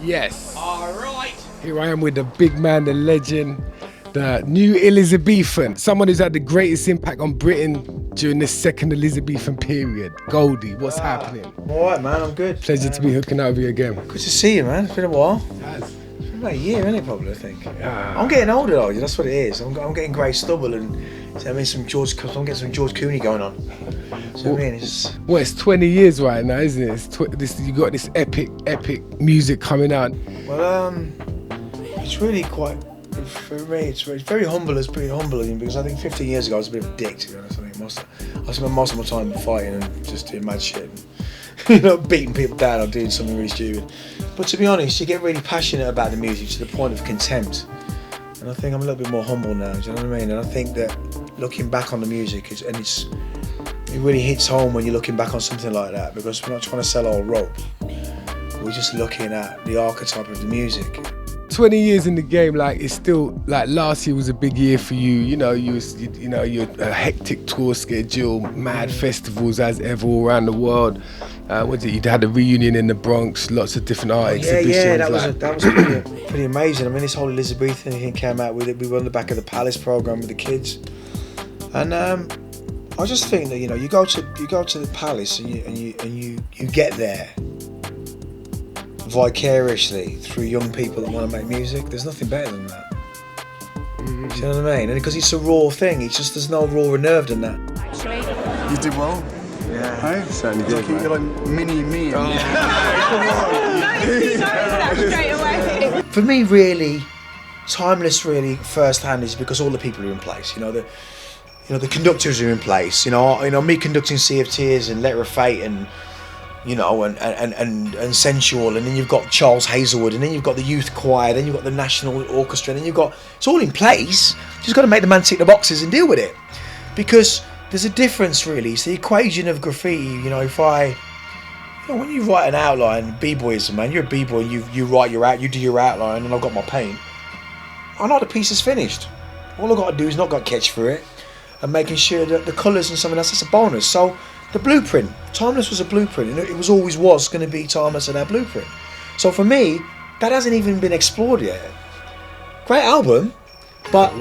Yes. All right. Here I am with the big man, the legend, the new Elizabethan, someone who's had the greatest impact on Britain during this second Elizabethan period. Goldie, what's happening? All right, man, I'm good. Pleasure to be hooking up with you again. Good to see you, man. It's been a while. Yes. It's been about a year, isn't it, probably, I think. I'm getting older, though. That's what it is. I'm getting grey stubble and I'm getting some George Clooney going on. So, I mean, it's... Well, it's 20 years right now, isn't it? You got this epic music coming out. Well, it's really quite... For me, it's very humble. It's pretty humbling because I think 15 years ago I was a bit of a dick, to be honest. I spent most of my time fighting and just doing mad shit. And, beating people down or doing something really stupid. But to be honest, you get really passionate about the music to the point of contempt. And I think I'm a little bit more humble now, do you know what I mean? And I think that looking back on the music, it really hits home when you're looking back on something like that, because we're not trying to sell old rope. We're just looking at the archetype of the music. 20 years in the game, like it's still like last year was a big year for you. You had a hectic tour schedule, mad festivals as ever all around the world. You had a reunion in the Bronx, lots of different art exhibitions. Yeah, that was pretty amazing. I mean, this whole Elizabethan thing came out with it. We were on the back of the Palace program with the kids, and I just think that you go to the Palace and you get there vicariously through young people that want to make music. There's nothing better than that. Mm-hmm. Do you know what I mean? And because it's a raw thing, there's no rawer nerve than that. Actually, you did well. Yeah, hey? Certainly did. You're like mini me. No, you that straight away. For me, really, Timeless really firsthand is because all the people are in place. The conductors are in place. Me conducting Sea of Tears and Letter of Fate and Sensual, and then you've got Charles Hazelwood, and then you've got the youth choir, then you've got the national orchestra, and then it's all in place. You just got to make the man tick the boxes and deal with it, because there's a difference really. It's the equation of graffiti. When you write an outline, b-boyism, man, you're a b-boy, and you write you do your outline, and I've got my paint. I know the piece is finished. All I've got to do is not got catch for it, and making sure that the colours and something else, that's a bonus. So the blueprint, Timeless was a blueprint, and it was going to be Timeless and our blueprint. So for me, that hasn't even been explored yet. Great album, but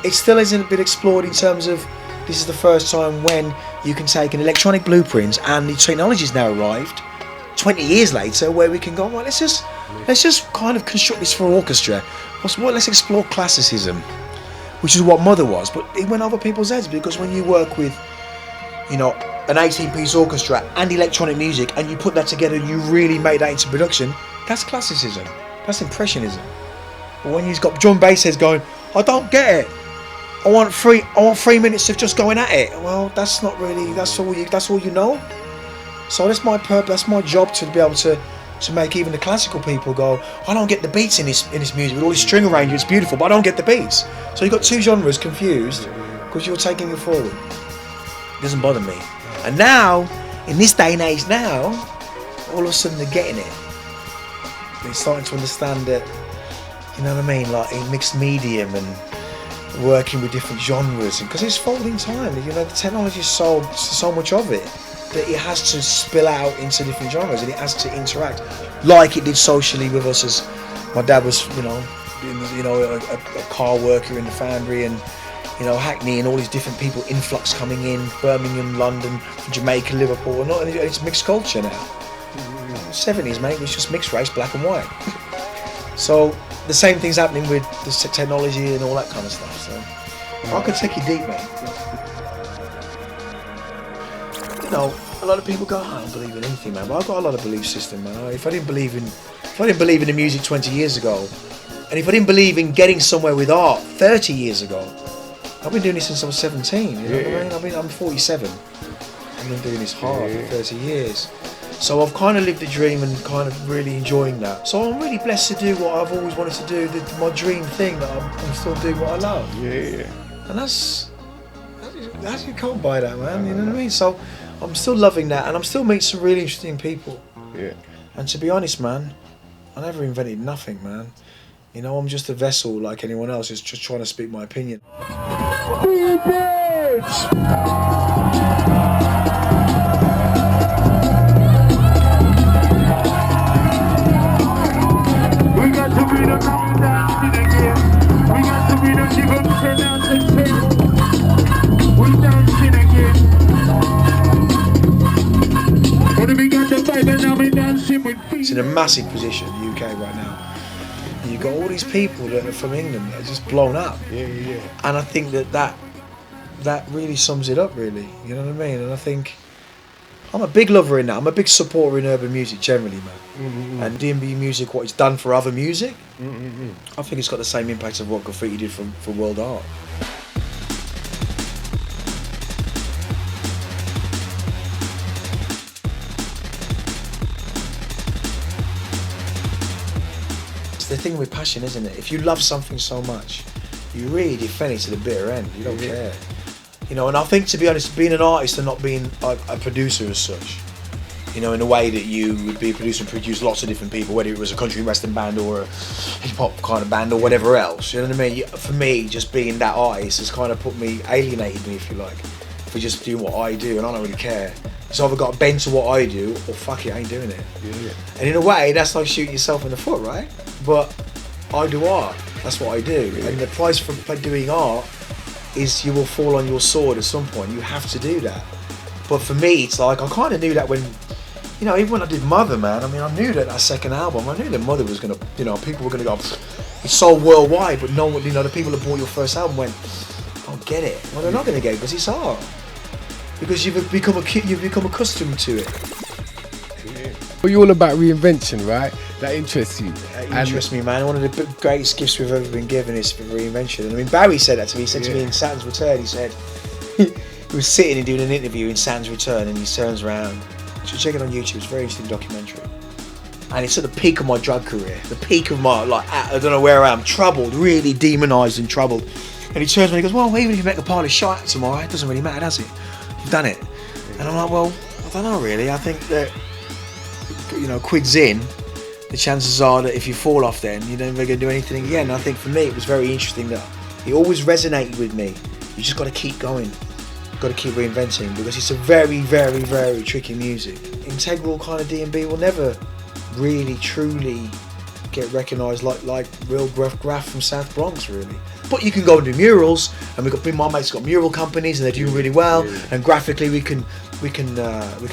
it still hasn't been explored in terms of this is the first time when you can take an electronic blueprint and the technology's now arrived 20 years later where we can go, right, let's just kind of construct this for orchestra. Let's explore classicism, which is what Mother was, but it went over people's heads, because when you work with an 18-piece orchestra and electronic music, and you put that together and you really make that into production, that's classicism, that's impressionism. But when you've got drum bass heads going, I don't get it, I want 3 minutes of just going at it. Well, that's not really, that's all you know. So that's my purpose, that's my job, to be able to make even the classical people go, I don't get the beats in this music with all this string arrangement, it's beautiful, but I don't get the beats. So you've got two genres confused because you're taking it forward. It doesn't bother me. And now, in this day and age now, all of a sudden they're getting it. They're starting to understand that, like in mixed medium and working with different genres, and because it's folding time, the technology is so much of it that it has to spill out into different genres, and it has to interact like it did socially with us. As my dad was, a car worker in the foundry, and Hackney and all these different people, influx coming in, Birmingham, London, Jamaica, Liverpool, and it's mixed culture now. 70s, mate, it was just mixed race, black and white. So the same thing's happening with the technology and all that kind of stuff. So I could take you deep, mate. A lot of people go, I don't believe in anything, man. But I've got a lot of belief system, man. If I didn't believe in the music 20 years ago, and if I didn't believe in getting somewhere with art 30 years ago, I've been doing this since I was 17. You know what I mean? I'm 47. I've been doing this hard for 30 years. So I've kind of lived the dream and kind of really enjoying that. So I'm really blessed to do what I've always wanted to do, my dream thing, that I'm still doing what I love. Yeah. And that's you can't buy that, man. You know what I mean? So I'm still loving that, and I'm still meeting some really interesting people. Yeah. And to be honest, man, I never invented nothing, man. I'm just a vessel like anyone else, just trying to speak my opinion. It's in a massive position, the UK right now. You've got all these people that are from England that are just blown up. Yeah. And I think that really sums it up, really. You know what I mean? And I think I'm a big lover in that. I'm a big supporter in urban music generally, man. And D&B music, what it's done for other music, I think it's got the same impact of what graffiti did for world art. It's the thing with passion, isn't it? If you love something so much, you really defend it to the bitter end. You don't care. You know, and I think, to be honest, being an artist and not being a producer as such, you know, in a way that you would be a producer and produce lots of different people, whether it was a country western band or a hip-hop kind of band or whatever else, you know what I mean? For me, just being that artist has kind of alienated me, if you like, for just doing what I do, and I don't really care. So I've got to bend to what I do, or fuck it, I ain't doing it. Yeah. And in a way, that's like shooting yourself in the foot, right? But I do art, that's what I do. Yeah. And the price for doing art is you will fall on your sword at some point. You have to do that. But for me, it's like, I kind of knew that when, you know, even when I did Mother, man, I mean, I knew that second album, I knew that Mother was going to, you know, people were going to go, it's sold worldwide, but no one, you know, the people that bought your first album went, I don't get it. Well, they're not going to get it because it's art. Because you've become accustomed to it. Well, you're all about reinvention, right? That interests you. That interests me, man. One of the greatest gifts we've ever been given is for reinvention. And I mean, Barry said that to me. He said to me in Saturn's Return, he said, he was sitting and doing an interview in Saturn's Return, and he turns around. You should check it on YouTube. It's a very interesting documentary. And it's at the peak of my drug career, the peak of my, like, I don't know where I am, troubled, really demonised and troubled. And he turns around and he goes, well, even if you make a pile of shite tomorrow, it doesn't really matter, does it? You've done it. And I'm like, well, I don't know really. I think that, you know, quid's in, the chances are that if you fall off then, you're never going to do anything again. And I think for me, it was very interesting that it always resonated with me. You just got to keep going. Got to keep reinventing, because it's a very, very, very tricky music. Integral kind of D&B will never really, truly get recognised like real graph from South Bronx, really. But you can go and do murals, and my mate's got mural companies, and they're doing really well. And graphically, we can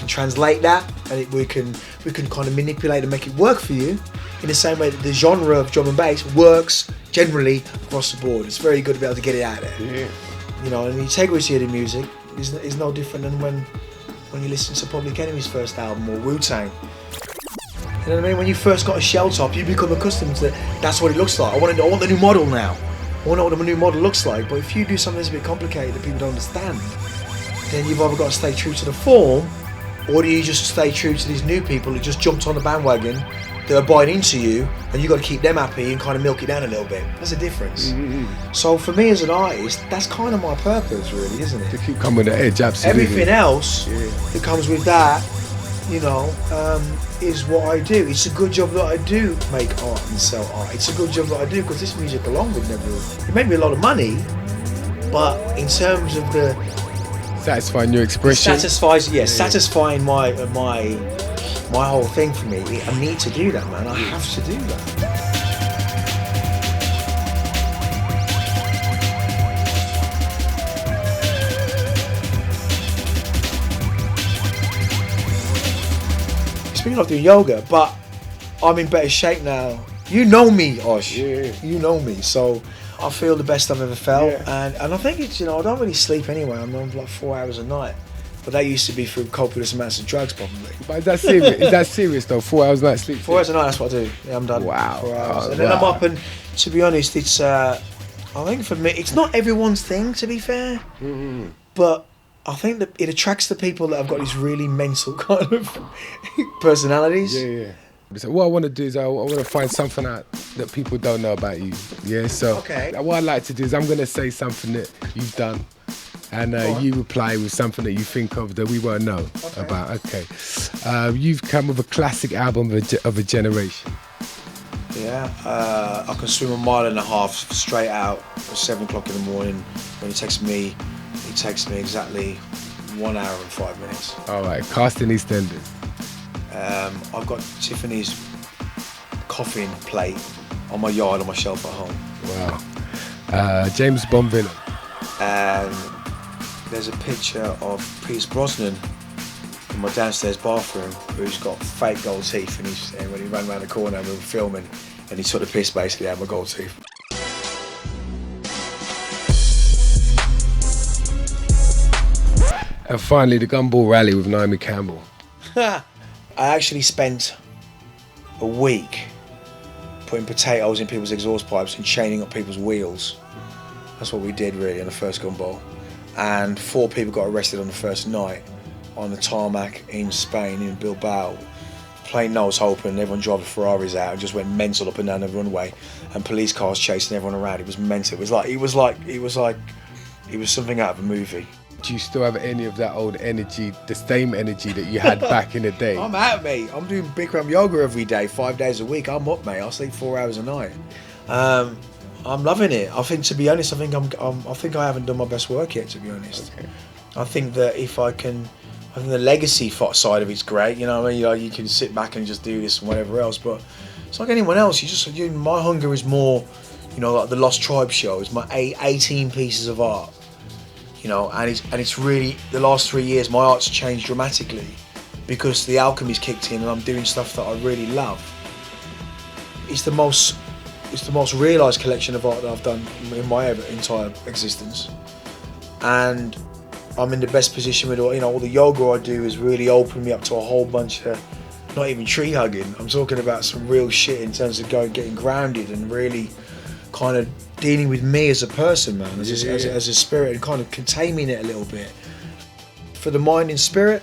translate that, and we can kind of manipulate and make it work for you, in the same way that the genre of drum and bass works generally across the board. It's very good to be able to get it out there. Yeah. You know, and the integrity of the music is no different than when you listen to Public Enemy's first album or Wu-Tang. You know what I mean? When you first got a shell top, you become accustomed to that's what it looks like. I want the new model now. I want to know what the new model looks like. But if you do something that's a bit complicated that people don't understand, then you've either got to stay true to the form, or do you just stay true to these new people who just jumped on the bandwagon, that are buying into you, and you've got to keep them happy and kind of milk it down a little bit. There's a difference. So for me as an artist, that's kind of my purpose, really, isn't it? To keep coming to the edge, absolutely. Everything else that comes with that, you know, is what I do. It's a good job that I do make art and sell art. It's a good job that I do, because this music alone would never. It made me a lot of money, but in terms of the satisfying your expression, satisfying my whole thing for me. I need to do that, man. I have to do that. Speaking of doing yoga, but I'm in better shape now. You know me, Osh. Yeah. You know me, so I feel the best I've ever felt, and I think it's, you know, I don't really sleep anyway. I'm on like 4 hours a night, but that used to be through copious amounts of drugs, probably. But is that serious? Is that serious though? 4 hours a night sleep? 4 hours a night. That's what I do. Yeah, I'm done. Wow. 4 hours, and then I'm up. And to be honest, it's I think for me, it's not everyone's thing, to be fair, but I think that it attracts the people that have got these really mental kind of personalities. Yeah. So what I want to do is I want to find something out that people don't know about you. Yeah. So what I like to do is I'm going to say something that you've done, and you reply with something that you think of that we won't know about. Okay. You've come with a classic album of a generation. Yeah. I can swim 1.5 miles straight out at 7 o'clock in the morning. When he texts me exactly 1 hour and 5 minutes. All right. Casting EastEnders. I've got Tiffany's coffin plate on my yard on my shelf at home. Wow. James Bond villain. There's a picture of Pierce Brosnan in in my downstairs bathroom who's got fake gold teeth, and when he ran around the corner and we were filming, and he took the piss basically out of my gold teeth. And finally, the Gumball Rally with Naomi Campbell. I actually spent a week putting potatoes in people's exhaust pipes and chaining up people's wheels. That's what we did really on the first Gumball. And 4 people got arrested on the first night on the tarmac in Spain, in Bilbao. Plain nose open, everyone driving Ferraris out and just went mental up and down the runway, and police cars chasing everyone around. It was mental. It was something out of a movie. Do you still have any of that old energy, the same energy that you had back in the day? I'm out, mate. I'm doing Bikram yoga every day, 5 days a week. I'm up, mate. I sleep 4 hours a night. I'm loving it. I think, to be honest, I think I haven't done my best work yet, to be honest. Okay. I think that I think the legacy side of it's great. You know what I mean? You can sit back and just do this and whatever else, but it's like anyone else. My hunger is more, like the Lost Tribe show. It's my 18 pieces of art. And it's really, the last 3 years my art's changed dramatically because the alchemy's kicked in and I'm doing stuff that I really love. It's the most realised collection of art that I've done in my entire existence, and I'm in the best position with all the yoga I do has really opened me up to a whole bunch of, not even tree hugging, I'm talking about some real shit in terms of getting grounded and really kind of dealing with me as a person, man, as a spirit, and kind of containing it a little bit. For the mind and spirit,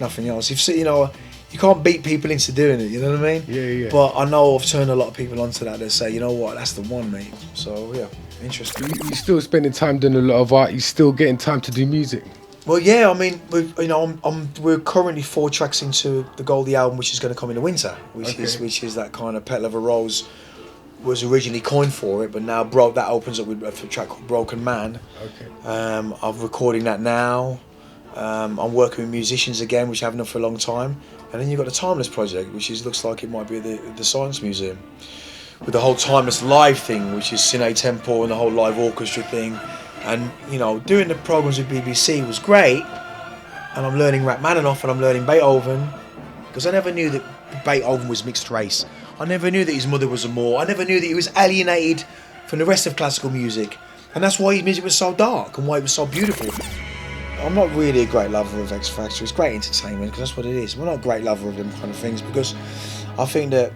nothing else. You can't beat people into doing it, you know what I mean? Yeah. But I know I've turned a lot of people onto that say, you know what, that's the one, mate. So yeah, interesting. You're still spending time doing a lot of art. You're still getting time to do music. Well, yeah, I mean, we're currently 4 tracks into the Goldie album, which is going to come in the winter, which is that kind of Petal of a Rose was originally coined for it, but now that opens up with a track called Broken Man. Okay. I'm recording that now. I'm working with musicians again, which I haven't done for a long time. And then you've got the Timeless project, which looks like it might be at the Science Museum, with the whole Timeless live thing, which is Cine Tempo and the whole live orchestra thing. And doing the programs with BBC was great, and I'm learning Rachmaninoff and I'm learning Beethoven, because I never knew that Beethoven was mixed race. I never knew that his mother was a Moor. I never knew that he was alienated from the rest of classical music, and that's why his music was so dark and why it was so beautiful. I'm not really a great lover of X Factor. It's great entertainment, because that's what it is. We're not a great lover of them kind of things, because I think that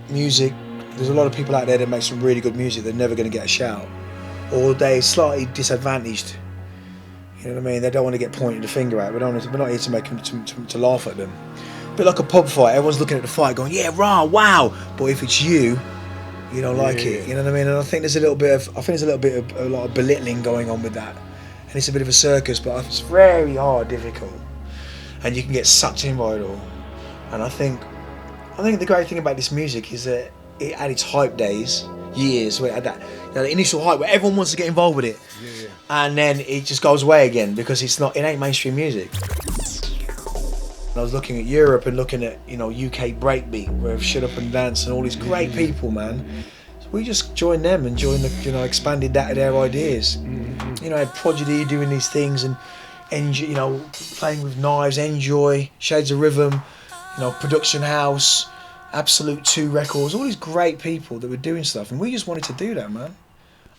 music, there's a lot of people out there that make some really good music that are never going to get a shout, or they're slightly disadvantaged. You know what I mean? They don't want to get pointed the finger at. We're not here to make them to laugh at them. A bit like a pub fight. Everyone's looking at the fight going, yeah, rah, wow. But if it's you don't like it. You know what I mean? And I think there's a lot of belittling going on with that. And it's a bit of a circus, but it's very hard, difficult, and you can get sucked in by it all. And I think the great thing about this music is that it had its hype days, years, where it had that the initial hype where everyone wants to get involved with it, and then it just goes away again because it ain't mainstream music. And I was looking at Europe and looking at UK breakbeat, where Shut Up and Dance and all these great people, man. We just joined them and expanded that to their ideas. Had Prodigy doing these things and playing with knives, Enjoy, Shades of Rhythm, Production House, Absolute 2 Records, all these great people that were doing stuff, and we just wanted to do that, man.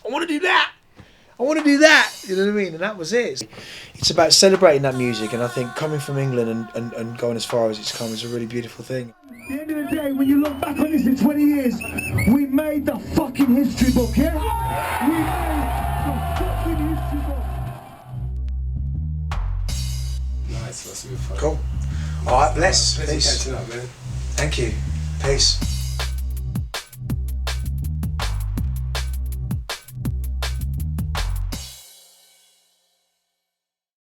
I want to do that. You know what I mean? And that was it. It's about celebrating that music, and I think coming from England and going as far as it's come is a really beautiful thing. At the end of the day, when you look back on this in 20 years, we made the fucking history book, yeah? We made the fucking history book. Nice, that's really fun. Cool. All right, bless. Pleasure Peace. catching up, man. Thank you. Peace.